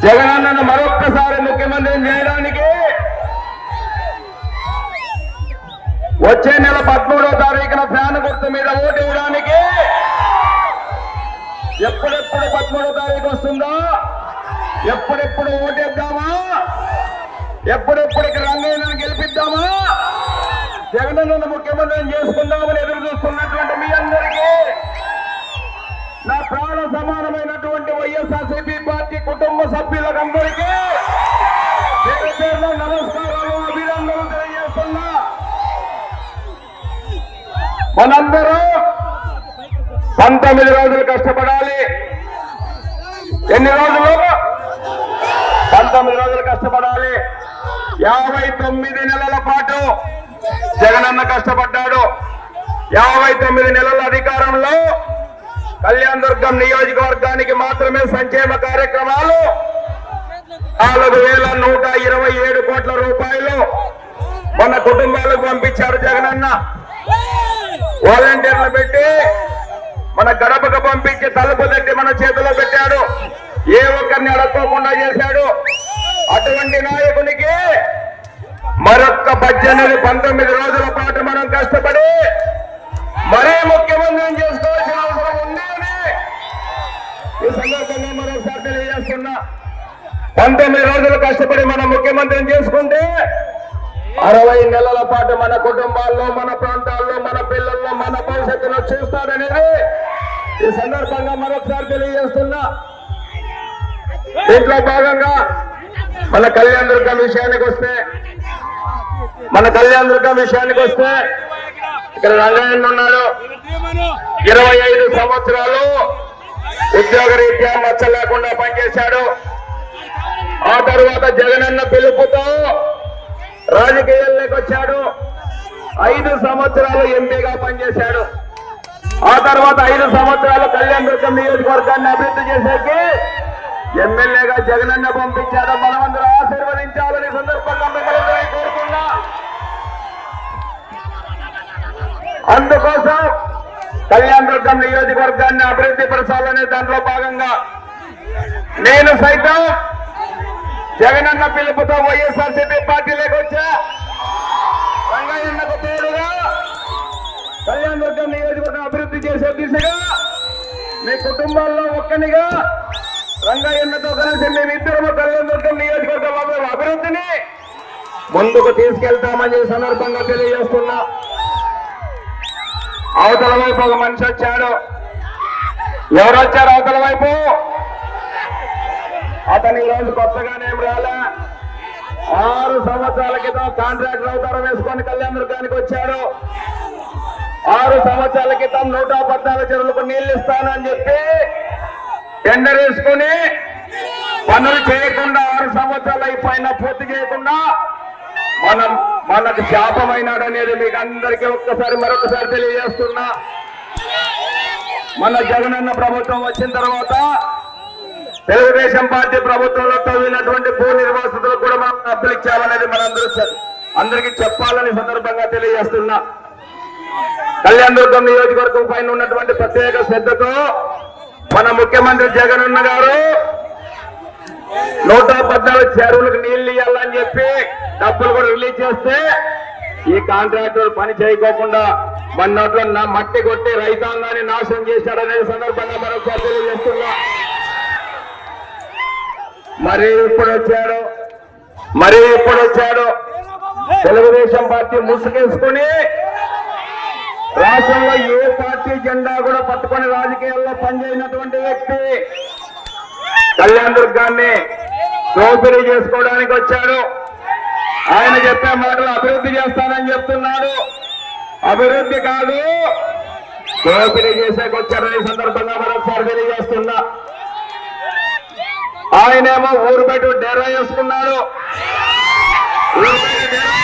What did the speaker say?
జగనన్నను మరొక్కసారి ముఖ్యమంత్రిని చేయడానికి వచ్చే నెల 13వ తారీఖున ఫ్యాన్ గుర్తు మీద ఓటు ఇవ్వడానికి ఎప్పుడెప్పుడు 13వ తారీఖు వస్తుందో ఎప్పుడెప్పుడు ఓటేద్దామా, ఎప్పుడెప్పటికి రంగయ్యను గెలిపిద్దామా, జగనన్నను ముఖ్యమంత్రిని చేసుకుందామని ఎదురు చూస్తున్నటువంటి మీ అందరికీ నా ప్రాణ సమానమైనటువంటి వైఎస్ఆర్సీపీ పార్టీ కుటుంబ సభ్యులందరికీ పేరు పేరున నమస్కారాలు, అభినందనలు తెలియజేస్తున్నా. మనందరూ 19 రోజులు కష్టపడాలి. ఎన్ని రోజులు? 19 రోజులు కష్టపడాలి. 59 నెలల పాటు జగనన్న కష్టపడ్డాడు. 59 నెలల అధికారంలో కళ్యాణదుర్గం నియోజకవర్గానికి మాత్రమే సంక్షేమ కార్యక్రమాలు 4127 కోట్ల రూపాయలు మన కుటుంబాలకు పంపించారు జగనన్న. వాలంటీర్లు పెట్టి మన గడపకు పంపించి తలుపు తట్టి మన చేతిలో పెట్టాడు. ఏ ఒక్కరిని అడక్కోకుండా చేశాడు. అటువంటి నాయకునికి మరొక్క 19 రోజుల పాటు మనం కష్టపడి మరే ముఖ్యమంత్రిని చేసుకోవాల్సిన అవసరం ఉంది అని ఈ సందర్భంగా మరోసారి తెలియజేస్తున్నా. 19 రోజులు కష్టపడి మన ముఖ్యమంత్రిని చేసుకుంటే 60 నెలల పాటు మన కుటుంబాల్లో, మన ప్రాంతాల్లో, మన పిల్లల్లో, మన భవిష్యత్తులో చూస్తాడనేది ఈ సందర్భంగా మరొకసారి తెలియజేస్తున్నా. దీంట్లో భాగంగా మన కళ్యాణదుర్గం విషయానికి వస్తే ఇక్కడ రంగయ్య ఉన్నాడు. 25 సంవత్సరాలు ఉద్యోగ రీత్యా మచ్చ లేకుండా పనిచేశాడు. ఆ తర్వాత జగనన్న పిలుపుతో రాజకీయాల్లోకి వచ్చాడు. 5 సంవత్సరాలు ఎంపీగా పనిచేశాడు. ఆ తర్వాత 5 సంవత్సరాలు కళ్యాణదుర్గం నియోజకవర్గాన్ని అభివృద్ధి చేసేకి ఎమ్మెల్యేగా జగనన్న పంపించాడు. మనమందరూ ఆశీర్వదించాలని సందర్భంగా మిమ్మల్ని కోరుకున్నా. అందుకోసం కళ్యాణదుర్గం నియోజకవర్గాన్ని అభివృద్ధి పరచాలనే దాంట్లో భాగంగా నేను సైతం జగనన్న పిలుపుతో వైఎస్ఆర్సీపీ పార్టీలోకి వచ్చా. రంగయ్యన్నకు తోడుగా కళ్యాణదుర్గం నియోజకవర్గం అభివృద్ధి చేసే దిశగా మీ కుటుంబాల్లో ఒక్కనిగా రంగయ్యన్నతో కలిసి మేమిద్దరము కళ్యాణదుర్గం నియోజకవర్గం అభివృద్ధిని ముందుకు తీసుకెళ్తామని సందర్భంగా తెలియజేస్తున్నా. అవతల వైపు ఒక మనిషి వచ్చాడు. ఎవరు వచ్చారు అవతల వైపు? అతని ఈరోజు కొత్తగానేం రాలే. 6 సంవత్సరాల క్రితం కాంట్రాక్టర్ అవతారం వేసుకొని కళ్యాణదుర్గానికి వచ్చాడు. 6 సంవత్సరాల క్రితం 114 చెరువులకు నీళ్లు ఇస్తానని చెప్పి టెండర్ వేసుకుని పనులు చేయకుండా 6 సంవత్సరాలు అయిపోయినా పూర్తి చేయకుండా మనకు శాపమైనాడు అనేది మీకు అందరికీ మరొకసారి తెలియజేస్తున్నా. మన జగనన్న ప్రభుత్వం వచ్చిన తర్వాత తెలుగుదేశం పార్టీ ప్రభుత్వంలో తవ్వినటువంటి భూ నిర్వాసితులకు కూడా మనం డబ్బులు ఇచ్చామనేది అందరికీ చెప్పాలని సందర్భంగా తెలియజేస్తున్నా. కళ్యాణదుర్గం నియోజకవర్గం పైన ఉన్నటువంటి ప్రత్యేక శ్రద్ధతో మన ముఖ్యమంత్రి జగనన్న గారు 114 చెరువులకు నీళ్లు ఇవ్వాలని చెప్పి డబ్బులు కూడా రిలీజ్ చేస్తే ఈ కాంట్రాక్టర్ పని చేయకోకుండా మన్నట్లో నా మట్టి కొట్టి రైతాంగాన్ని నాశనం చేశాడనే సందర్భంగా మరొకసారి తెలియజేస్తున్నా. మరి ఇప్పుడు వచ్చాడు తెలుగుదేశం పార్టీ ముసుగేసుకుని రాష్ట్రంలో ఏ పార్టీ జెండా కూడా పట్టుకొని రాజకీయాల్లో పనిచేయనటువంటి వ్యక్తి కళ్యాణ్ దుర్గాన్ని దోపిడీ చేసుకోవడానికి వచ్చాడు. ఆయన చెప్పే మాటలు అభివృద్ధి చేస్తానని చెప్తున్నాడు. అభివృద్ధి కాదు, దోపిడీ చేసేకొచ్చాడని సందర్భంగా మరొకసారి తెలియజేస్తున్నా. ఆయనేమో ఊరు బయట డేరా వేసుకున్నాడు. ఊరు బయట డేరా